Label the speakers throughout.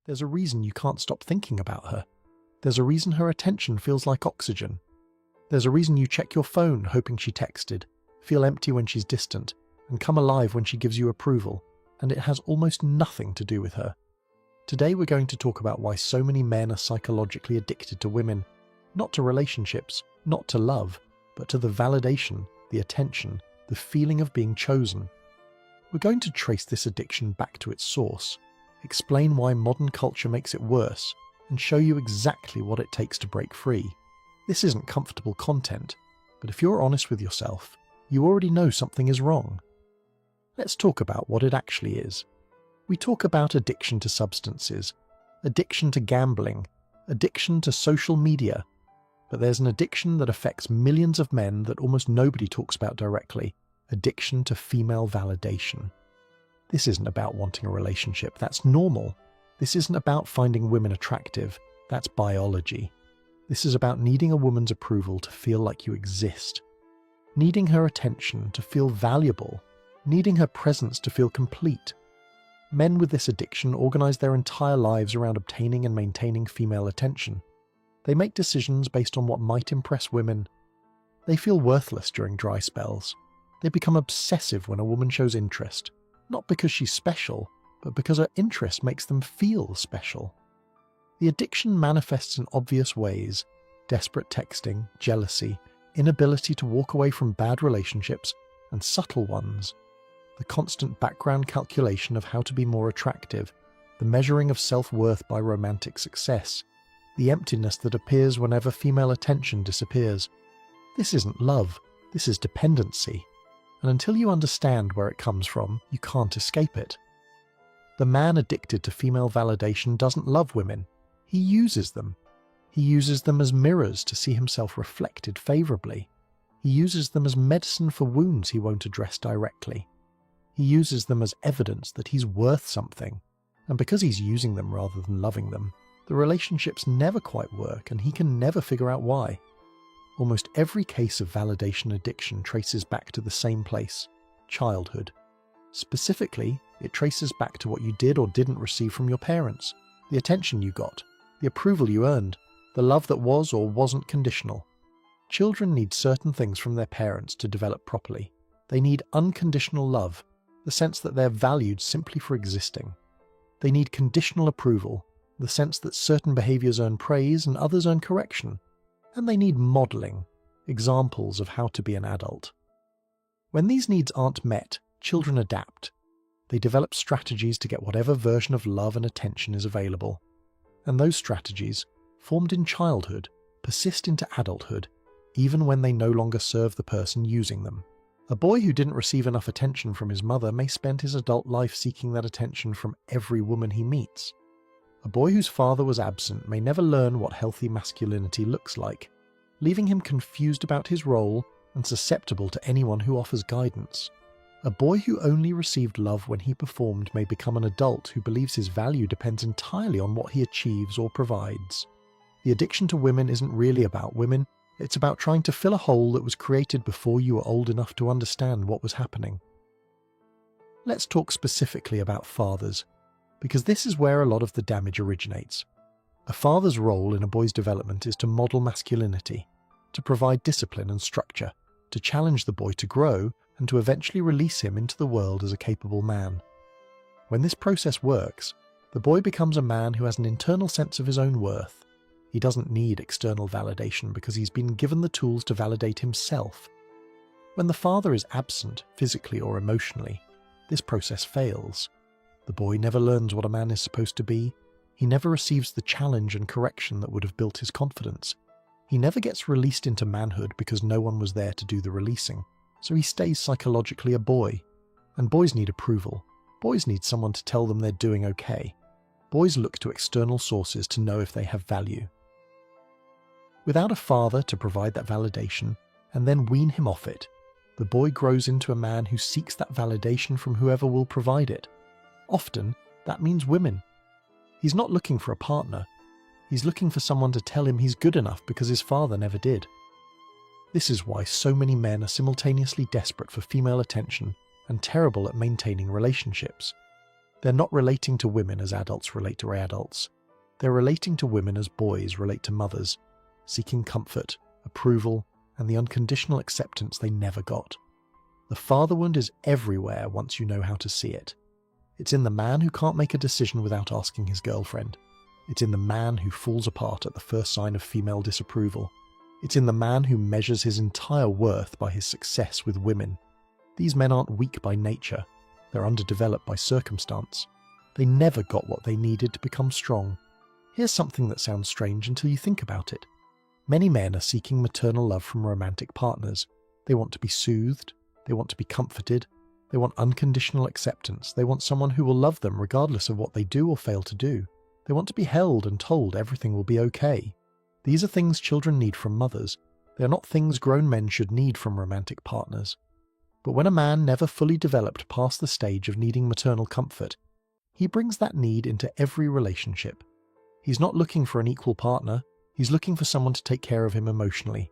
Speaker 1: There's a reason you can't stop thinking about her. There's a reason her attention feels like oxygen. There's a reason you check your phone hoping she texted, feel empty when she's distant, and come alive when she gives you approval, and it has almost nothing to do with her. Today we're going to talk about why so many men are psychologically addicted to women, not to relationships, not to love, but to the validation, the attention, the feeling of being chosen. We're going to trace this addiction back to its source, explain why modern culture makes it worse, and show you exactly what it takes to break free. This isn't comfortable content, but if you're honest with yourself, you already know something is wrong. Let's talk about what it actually is. We talk about addiction to substances, addiction to gambling, addiction to social media, but there's an addiction that affects millions of men that almost nobody talks about directly, addiction to female validation. This isn't about wanting a relationship, that's normal. This isn't about finding women attractive, that's biology. This is about needing a woman's approval to feel like you exist, needing her attention to feel valuable, needing her presence to feel complete. Men with this addiction organize their entire lives around obtaining and maintaining female attention. They make decisions based on what might impress women. They feel worthless during dry spells. They become obsessive when a woman shows interest, not because she's special, but because her interest makes them feel special. The addiction manifests in obvious ways: desperate texting, jealousy, inability to walk away from bad relationships, and subtle ones: the constant background calculation of how to be more attractive, the measuring of self-worth by romantic success, the emptiness that appears whenever female attention disappears. This isn't love, this is dependency. And until you understand where it comes from, you can't escape it. The man addicted to female validation doesn't love women. He uses them. He uses them as mirrors to see himself reflected favorably. He uses them as medicine for wounds he won't address directly. He uses them as evidence that he's worth something. And because he's using them rather than loving them, the relationships never quite work and he can never figure out why. Almost every case of validation addiction traces back to the same place: childhood. Specifically, it traces back to what you did or didn't receive from your parents, the attention you got, the approval you earned, the love that was or wasn't conditional. Children need certain things from their parents to develop properly. They need unconditional love, the sense that they're valued simply for existing. They need conditional approval, the sense that certain behaviors earn praise and others earn correction. And they need modeling, examples of how to be an adult. When these needs aren't met, children adapt. They develop strategies to get whatever version of love and attention is available. And those strategies, formed in childhood, persist into adulthood, even when they no longer serve the person using them. A boy who didn't receive enough attention from his mother may spend his adult life seeking that attention from every woman he meets. A boy whose father was absent may never learn what healthy masculinity looks like, leaving him confused about his role and susceptible to anyone who offers guidance. A boy who only received love when he performed may become an adult who believes his value depends entirely on what he achieves or provides. The addiction to women isn't really about women, it's about trying to fill a hole that was created before you were old enough to understand what was happening. Let's talk specifically about fathers, because this is where a lot of the damage originates. A father's role in a boy's development is to model masculinity, to provide discipline and structure, to challenge the boy to grow, and to eventually release him into the world as a capable man. When this process works, the boy becomes a man who has an internal sense of his own worth. He doesn't need external validation because he's been given the tools to validate himself. When the father is absent, physically or emotionally, this process fails. The boy never learns what a man is supposed to be. He never receives the challenge and correction that would have built his confidence. He never gets released into manhood because no one was there to do the releasing, so he stays psychologically a boy. And boys need approval. Boys need someone to tell them they're doing okay. Boys look to external sources to know if they have value. Without a father to provide that validation and then wean him off it, the boy grows into a man who seeks that validation from whoever will provide it. Often, that means women. He's not looking for a partner. He's looking for someone to tell him he's good enough because his father never did. This is why so many men are simultaneously desperate for female attention and terrible at maintaining relationships. They're not relating to women as adults relate to adults. They're relating to women as boys relate to mothers, seeking comfort, approval, and the unconditional acceptance they never got. The father wound is everywhere once you know how to see it. It's in the man who can't make a decision without asking his girlfriend. It's in the man who falls apart at the first sign of female disapproval. It's in the man who measures his entire worth by his success with women. These men aren't weak by nature. They're underdeveloped by circumstance. They never got what they needed to become strong. Here's something that sounds strange until you think about it. Many men are seeking maternal love from romantic partners. They want to be soothed. They want to be comforted. They want unconditional acceptance. They want someone who will love them regardless of what they do or fail to do. They want to be held and told everything will be okay. These are things children need from mothers. They are not things grown men should need from romantic partners. But when a man never fully developed past the stage of needing maternal comfort, he brings that need into every relationship. He's not looking for an equal partner. He's looking for someone to take care of him emotionally.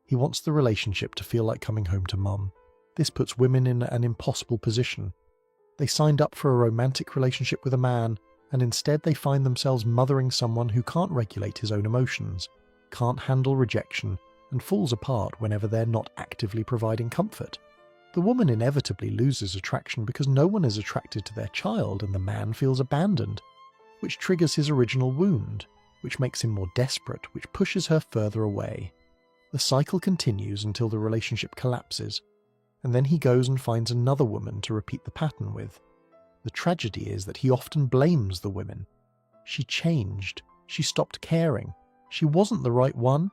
Speaker 1: He wants the relationship to feel like coming home to mum. This puts women in an impossible position. They signed up for a romantic relationship with a man, and instead they find themselves mothering someone who can't regulate his own emotions, can't handle rejection, and falls apart whenever they're not actively providing comfort. The woman inevitably loses attraction because no one is attracted to their child and the man feels abandoned, which triggers his original wound, which makes him more desperate, which pushes her further away. The cycle continues until the relationship collapses, and then he goes and finds another woman to repeat the pattern with. The tragedy is that he often blames the women. She changed. She stopped caring. She wasn't the right one.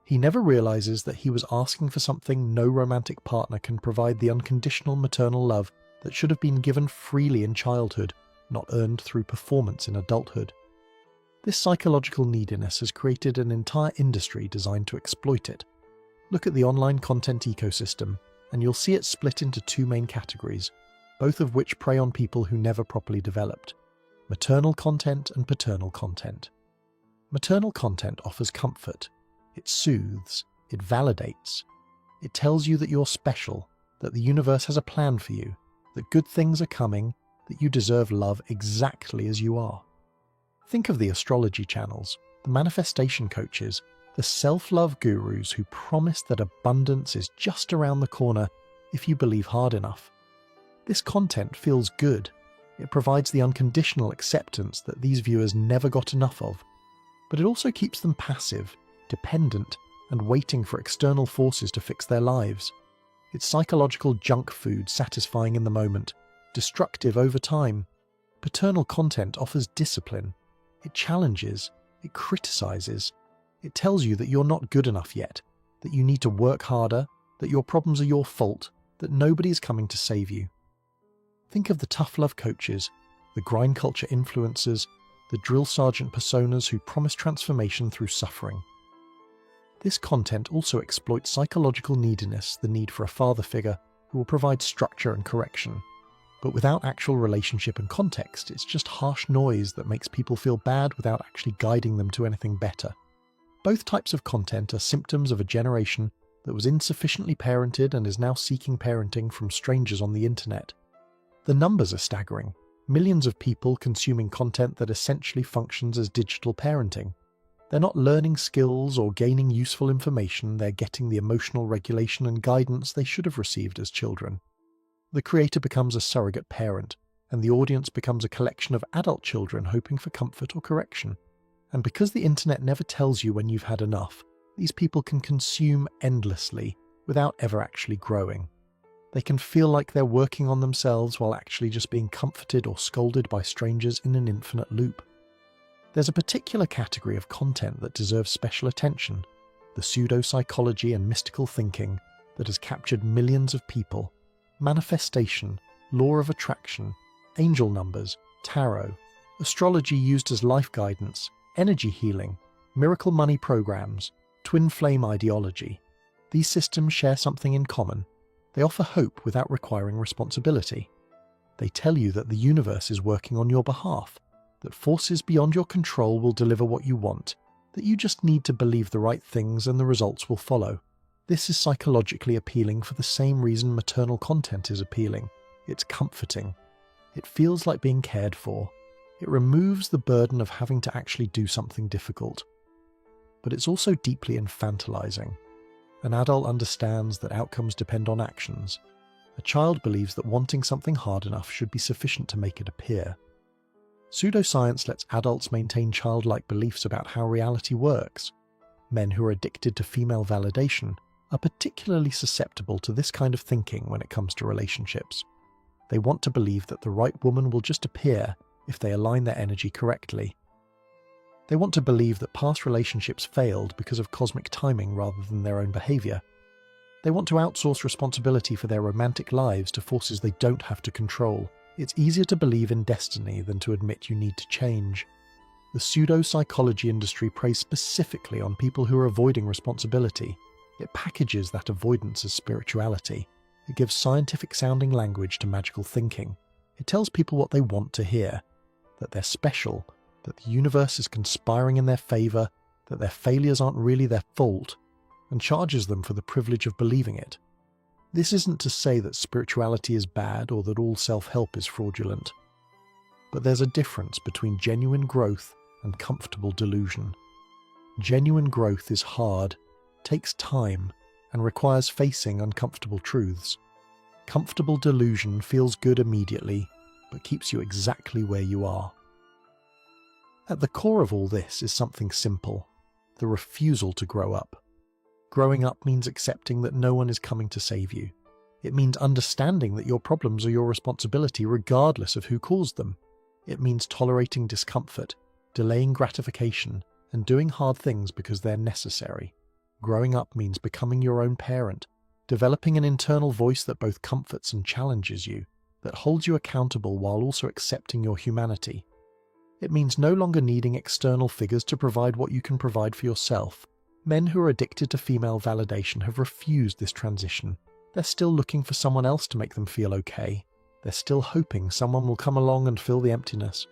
Speaker 1: He never realizes that he was asking for something no romantic partner can provide, the unconditional maternal love that should have been given freely in childhood, not earned through performance in adulthood. This psychological neediness has created an entire industry designed to exploit it. Look at the online content ecosystem, and you'll see it split into two main categories, both of which prey on people who never properly developed: maternal content and paternal content. Maternal content offers comfort. It soothes. It validates. It tells you that you're special, that the universe has a plan for you, that good things are coming, that you deserve love exactly as you are. Think of the astrology channels, the manifestation coaches, the self-love gurus who promise that abundance is just around the corner if you believe hard enough. This content feels good. It provides the unconditional acceptance that these viewers never got enough of. But it also keeps them passive, dependent, and waiting for external forces to fix their lives. It's psychological junk food, satisfying in the moment, destructive over time. Paternal content offers discipline. It challenges. It criticizes. It tells you that you're not good enough yet, that you need to work harder, that your problems are your fault, that nobody is coming to save you. Think of the tough love coaches, the grind culture influencers, the drill sergeant personas who promise transformation through suffering. This content also exploits psychological neediness, the need for a father figure who will provide structure and correction. But without actual relationship and context, it's just harsh noise that makes people feel bad without actually guiding them to anything better. Both types of content are symptoms of a generation that was insufficiently parented and is now seeking parenting from strangers on the internet. The numbers are staggering. Millions of people consuming content that essentially functions as digital parenting. They're not learning skills or gaining useful information, they're getting the emotional regulation and guidance they should have received as children. The creator becomes a surrogate parent, and the audience becomes a collection of adult children hoping for comfort or correction. And because the internet never tells you when you've had enough, these people can consume endlessly without ever actually growing. They can feel like they're working on themselves while actually just being comforted or scolded by strangers in an infinite loop. There's a particular category of content that deserves special attention, the pseudo-psychology and mystical thinking that has captured millions of people. Manifestation, law of attraction, angel numbers, tarot, astrology used as life guidance, energy healing, miracle money programs, twin flame ideology. These systems share something in common. They offer hope without requiring responsibility. They tell you that the universe is working on your behalf, that forces beyond your control will deliver what you want, that you just need to believe the right things and the results will follow. This is psychologically appealing for the same reason maternal content is appealing. It's comforting. It feels like being cared for. It removes the burden of having to actually do something difficult. But it's also deeply infantilizing. An adult understands that outcomes depend on actions. A child believes that wanting something hard enough should be sufficient to make it appear. Pseudoscience lets adults maintain childlike beliefs about how reality works. Men who are addicted to female validation are particularly susceptible to this kind of thinking when it comes to relationships. They want to believe that the right woman will just appear if they align their energy correctly. They want to believe that past relationships failed because of cosmic timing rather than their own behavior. They want to outsource responsibility for their romantic lives to forces they don't have to control. It's easier to believe in destiny than to admit you need to change. The pseudo-psychology industry preys specifically on people who are avoiding responsibility. It packages that avoidance as spirituality. It gives scientific-sounding language to magical thinking. It tells people what they want to hear, that they're special, that the universe is conspiring in their favor, that their failures aren't really their fault, and charges them for the privilege of believing it. This isn't to say that spirituality is bad or that all self-help is fraudulent. But there's a difference between genuine growth and comfortable delusion. Genuine growth is hard, takes time, and requires facing uncomfortable truths. Comfortable delusion feels good immediately, but keeps you exactly where you are. At the core of all this is something simple: the refusal to grow up. Growing up means accepting that no one is coming to save you. It means understanding that your problems are your responsibility regardless of who caused them. It means tolerating discomfort, delaying gratification, and doing hard things because they're necessary. Growing up means becoming your own parent, developing an internal voice that both comforts and challenges you, that holds you accountable while also accepting your humanity. It means no longer needing external figures to provide what you can provide for yourself. Men who are addicted to female validation have refused this transition. They're still looking for someone else to make them feel okay. They're still hoping someone will come along and fill the emptiness.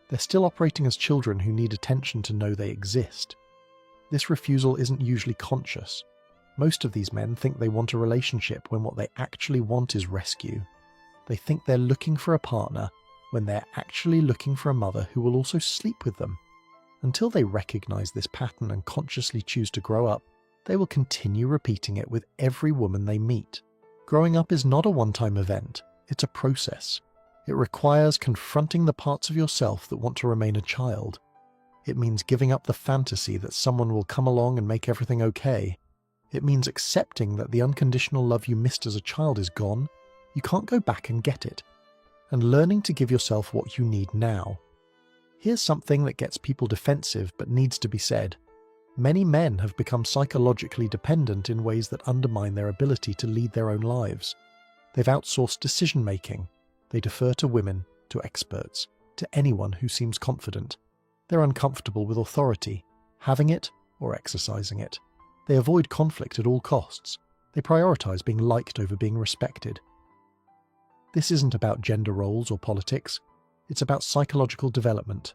Speaker 1: They're still operating as children who need attention to know they exist. This refusal isn't usually conscious. Most of these men think they want a relationship when what they actually want is rescue. They think they're looking for a partner when they're actually looking for a mother who will also sleep with them. Until they recognize this pattern and consciously choose to grow up, they will continue repeating it with every woman they meet. Growing up is not a one-time event, it's a process. It requires confronting the parts of yourself that want to remain a child. It means giving up the fantasy that someone will come along and make everything okay. It means accepting that the unconditional love you missed as a child is gone. You can't go back and get it. And learning to give yourself what you need now. Here's something that gets people defensive but needs to be said. Many men have become psychologically dependent in ways that undermine their ability to lead their own lives. They've outsourced decision-making. They defer to women, to experts, to anyone who seems confident. They're uncomfortable with authority, having it or exercising it. They avoid conflict at all costs. They prioritize being liked over being respected. This isn't about gender roles or politics. It's about psychological development.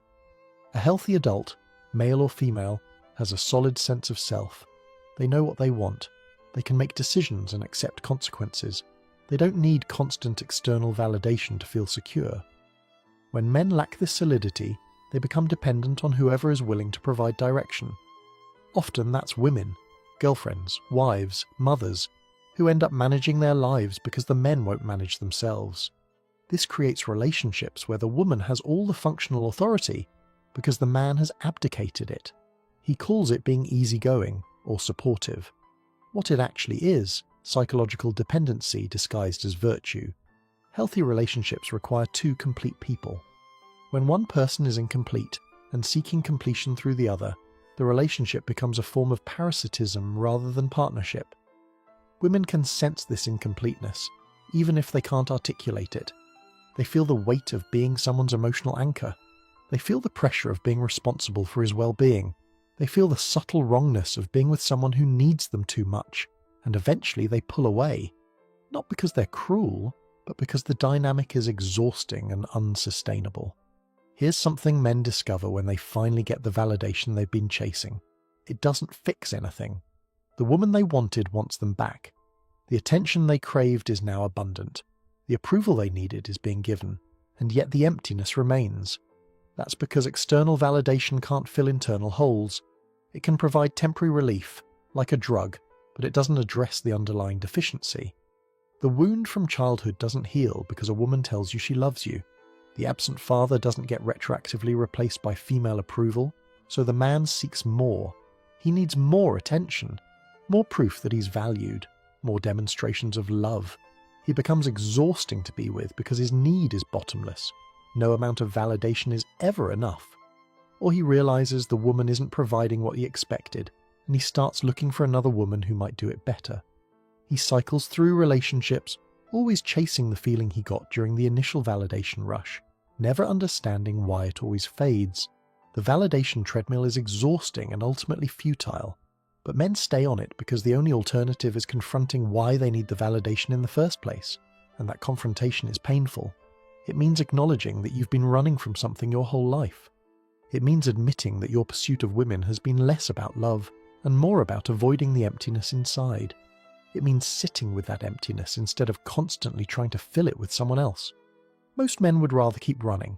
Speaker 1: A healthy adult, male or female, has a solid sense of self. They know what they want. They can make decisions and accept consequences. They don't need constant external validation to feel secure. When men lack this solidity, they become dependent on whoever is willing to provide direction. Often that's women, girlfriends, wives, mothers, who end up managing their lives because the men won't manage themselves. This creates relationships where the woman has all the functional authority because the man has abdicated it. He calls it being easygoing or supportive. What it actually is, psychological dependency disguised as virtue. Healthy relationships require two complete people. When one person is incomplete and seeking completion through the other, the relationship becomes a form of parasitism rather than partnership. Women can sense this incompleteness, even if they can't articulate it. They feel the weight of being someone's emotional anchor. They feel the pressure of being responsible for his well-being. They feel the subtle wrongness of being with someone who needs them too much, and eventually they pull away. Not because they're cruel, but because the dynamic is exhausting and unsustainable. Here's something men discover when they finally get the validation they've been chasing. It doesn't fix anything. The woman they wanted wants them back. The attention they craved is now abundant. The approval they needed is being given, and yet the emptiness remains. That's because external validation can't fill internal holes. It can provide temporary relief, like a drug, but it doesn't address the underlying deficiency. The wound from childhood doesn't heal because a woman tells you she loves you. The absent father doesn't get retroactively replaced by female approval, so the man seeks more. He needs more attention, more proof that he's valued, more demonstrations of love. He becomes exhausting to be with because his need is bottomless. No amount of validation is ever enough. Or he realizes the woman isn't providing what he expected, and he starts looking for another woman who might do it better. He cycles through relationships, always chasing the feeling he got during the initial validation rush, never understanding why it always fades. The validation treadmill is exhausting and ultimately futile, but men stay on it because the only alternative is confronting why they need the validation in the first place, and that confrontation is painful. It means acknowledging that you've been running from something your whole life. It means admitting that your pursuit of women has been less about love and more about avoiding the emptiness inside. It means sitting with that emptiness instead of constantly trying to fill it with someone else. Most men would rather keep running.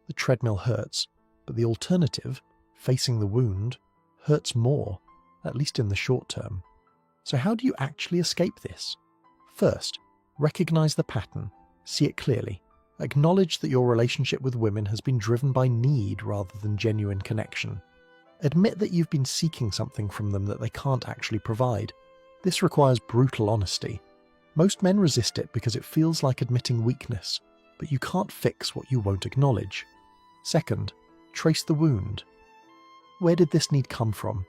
Speaker 1: The treadmill hurts, but the alternative, facing the wound, hurts more, at least in the short term. So how do you actually escape this? First, recognize the pattern, see it clearly. Acknowledge that your relationship with women has been driven by need rather than genuine connection. Admit that you've been seeking something from them that they can't actually provide. This requires brutal honesty. Most men resist it because it feels like admitting weakness, but you can't fix what you won't acknowledge. Second, trace the wound. Where did this need come from?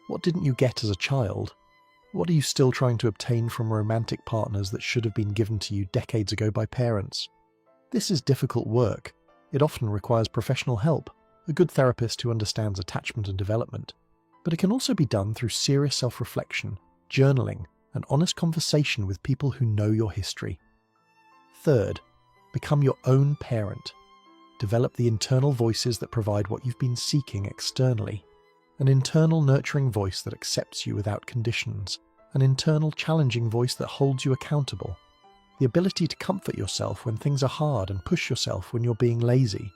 Speaker 1: What didn't you get as a child? What are you still trying to obtain from romantic partners that should have been given to you decades ago by parents? This is difficult work. It often requires professional help, a good therapist who understands attachment and development. But it can also be done through serious self-reflection, journaling, and honest conversation with people who know your history. Third, become your own parent. Develop the internal voices that provide what you've been seeking externally. An internal nurturing voice that accepts you without conditions. An internal challenging voice that holds you accountable. The ability to comfort yourself when things are hard and push yourself when you're being lazy.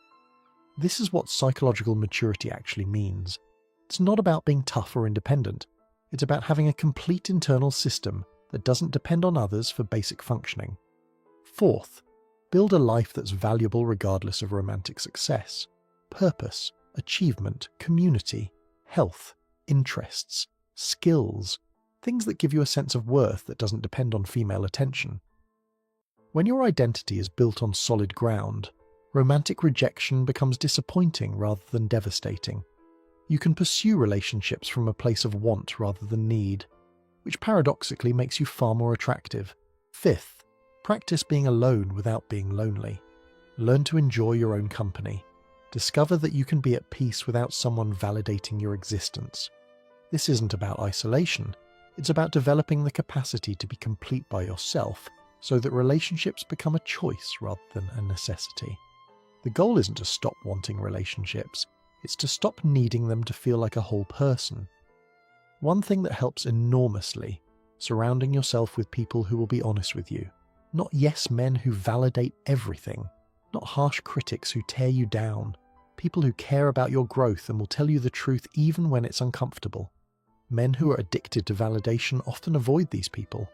Speaker 1: This is what psychological maturity actually means. It's not about being tough or independent. It's about having a complete internal system that doesn't depend on others for basic functioning. Fourth, build a life that's valuable regardless of romantic success. Purpose, achievement, community, health, interests, skills, things that give you a sense of worth that doesn't depend on female attention. When your identity is built on solid ground, romantic rejection becomes disappointing rather than devastating. You can pursue relationships from a place of want rather than need, which paradoxically makes you far more attractive. Fifth, practice being alone without being lonely. Learn to enjoy your own company. Discover that you can be at peace without someone validating your existence. This isn't about isolation. It's about developing the capacity to be complete by yourself, so that relationships become a choice rather than a necessity. The goal isn't to stop wanting relationships, it's to stop needing them to feel like a whole person. One thing that helps enormously, surrounding yourself with people who will be honest with you. Not yes men who validate everything, not harsh critics who tear you down, people who care about your growth and will tell you the truth even when it's uncomfortable. Men who are addicted to validation often avoid these people.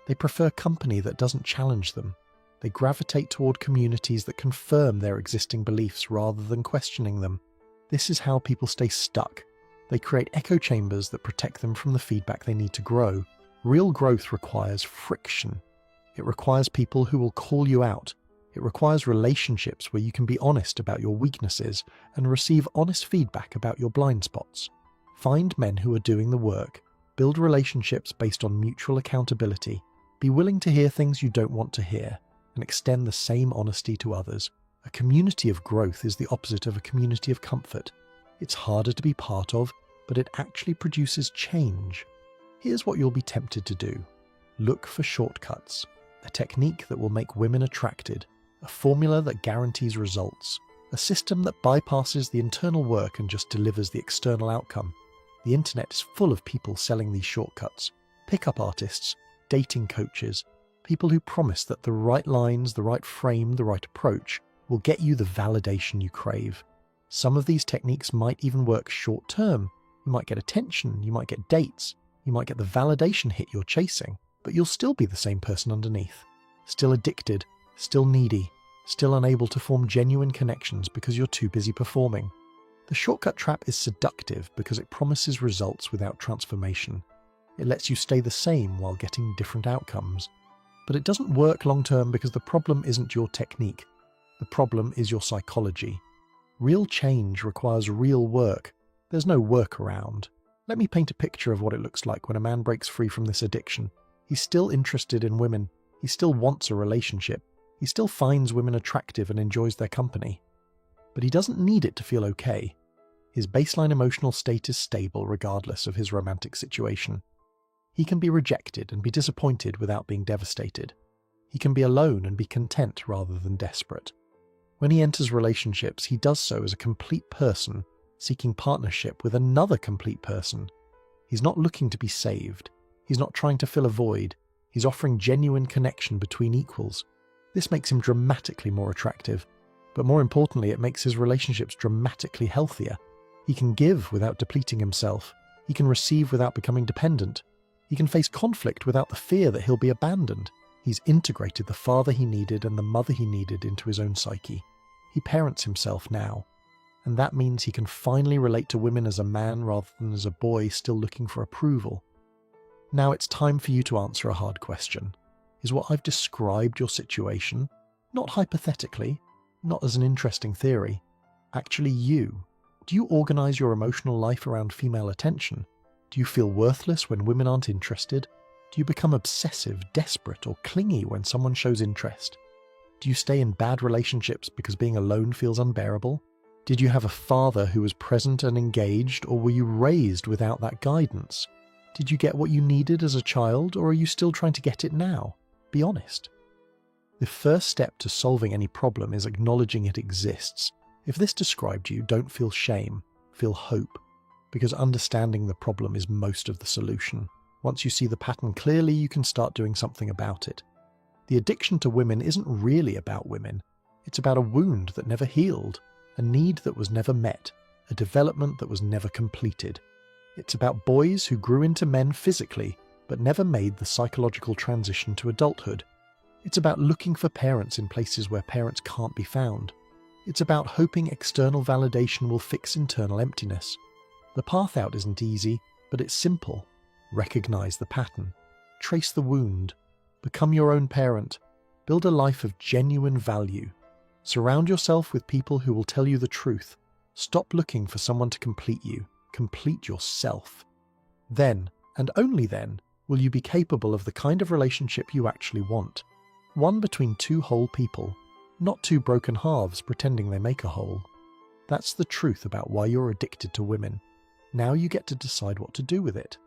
Speaker 1: They prefer company that doesn't challenge them. They gravitate toward communities that confirm their existing beliefs rather than questioning them. This is how people stay stuck. They create echo chambers that protect them from the feedback they need to grow. Real growth requires friction. It requires people who will call you out. It requires relationships where you can be honest about your weaknesses and receive honest feedback about your blind spots. Find men who are doing the work. Build relationships based on mutual accountability. Be willing to hear things you don't want to hear, and extend the same honesty to others. A community of growth is the opposite of a community of comfort. It's harder to be part of, but it actually produces change. Here's what you'll be tempted to do. Look for shortcuts. A technique that will make women attracted. A formula that guarantees results. A system that bypasses the internal work and just delivers the external outcome. The internet is full of people selling these shortcuts. Pickup artists, dating coaches, people who promise that the right lines, the right frame, the right approach will get you the validation you crave. Some of these techniques might even work short term. You might get attention, you might get dates, you might get the validation hit you're chasing, but you'll still be the same person underneath. Still addicted, still needy, still unable to form genuine connections because you're too busy performing. The shortcut trap is seductive because it promises results without transformation. It lets you stay the same while getting different outcomes. But it doesn't work long term because the problem isn't your technique. The problem is your psychology. Real change requires real work. There's no workaround. Let me paint a picture of what it looks like when a man breaks free from this addiction. He's still interested in women. He still wants a relationship. He still finds women attractive and enjoys their company. But he doesn't need it to feel okay. His baseline emotional state is stable regardless of his romantic situation. He can be rejected and be disappointed without being devastated. He can be alone and be content rather than desperate. When he enters relationships, he does so as a complete person, seeking partnership with another complete person. He's not looking to be saved. He's not trying to fill a void. He's offering genuine connection between equals. This makes him dramatically more attractive. But more importantly, it makes his relationships dramatically healthier. He can give without depleting himself. He can receive without becoming dependent. He can face conflict without the fear that he'll be abandoned. He's integrated the father he needed and the mother he needed into his own psyche. He parents himself now. And that means he can finally relate to women as a man rather than as a boy still looking for approval. Now it's time for you to answer a hard question. Is what I've described your situation? Not hypothetically, not as an interesting theory. Actually you. Do you organize your emotional life around female attention? Do you feel worthless when women aren't interested? Do you become obsessive, desperate, or clingy when someone shows interest? Do you stay in bad relationships because being alone feels unbearable? Did you have a father who was present and engaged, or were you raised without that guidance? Did you get what you needed as a child, or are you still trying to get it now? Be honest. The first step to solving any problem is acknowledging it exists. If this described you, don't feel shame, feel hope, because understanding the problem is most of the solution. Once you see the pattern clearly, you can start doing something about it. The addiction to women isn't really about women. It's about a wound that never healed, a need that was never met, a development that was never completed. It's about boys who grew into men physically, but never made the psychological transition to adulthood. It's about looking for parents in places where parents can't be found. It's about hoping external validation will fix internal emptiness. The path out isn't easy, but it's simple. Recognize the pattern. Trace the wound. Become your own parent. Build a life of genuine value. Surround yourself with people who will tell you the truth. Stop looking for someone to complete you. Complete yourself. Then, and only then, will you be capable of the kind of relationship you actually want. One between two whole people, not two broken halves pretending they make a whole. That's the truth about why you're addicted to women. Now you get to decide what to do with it.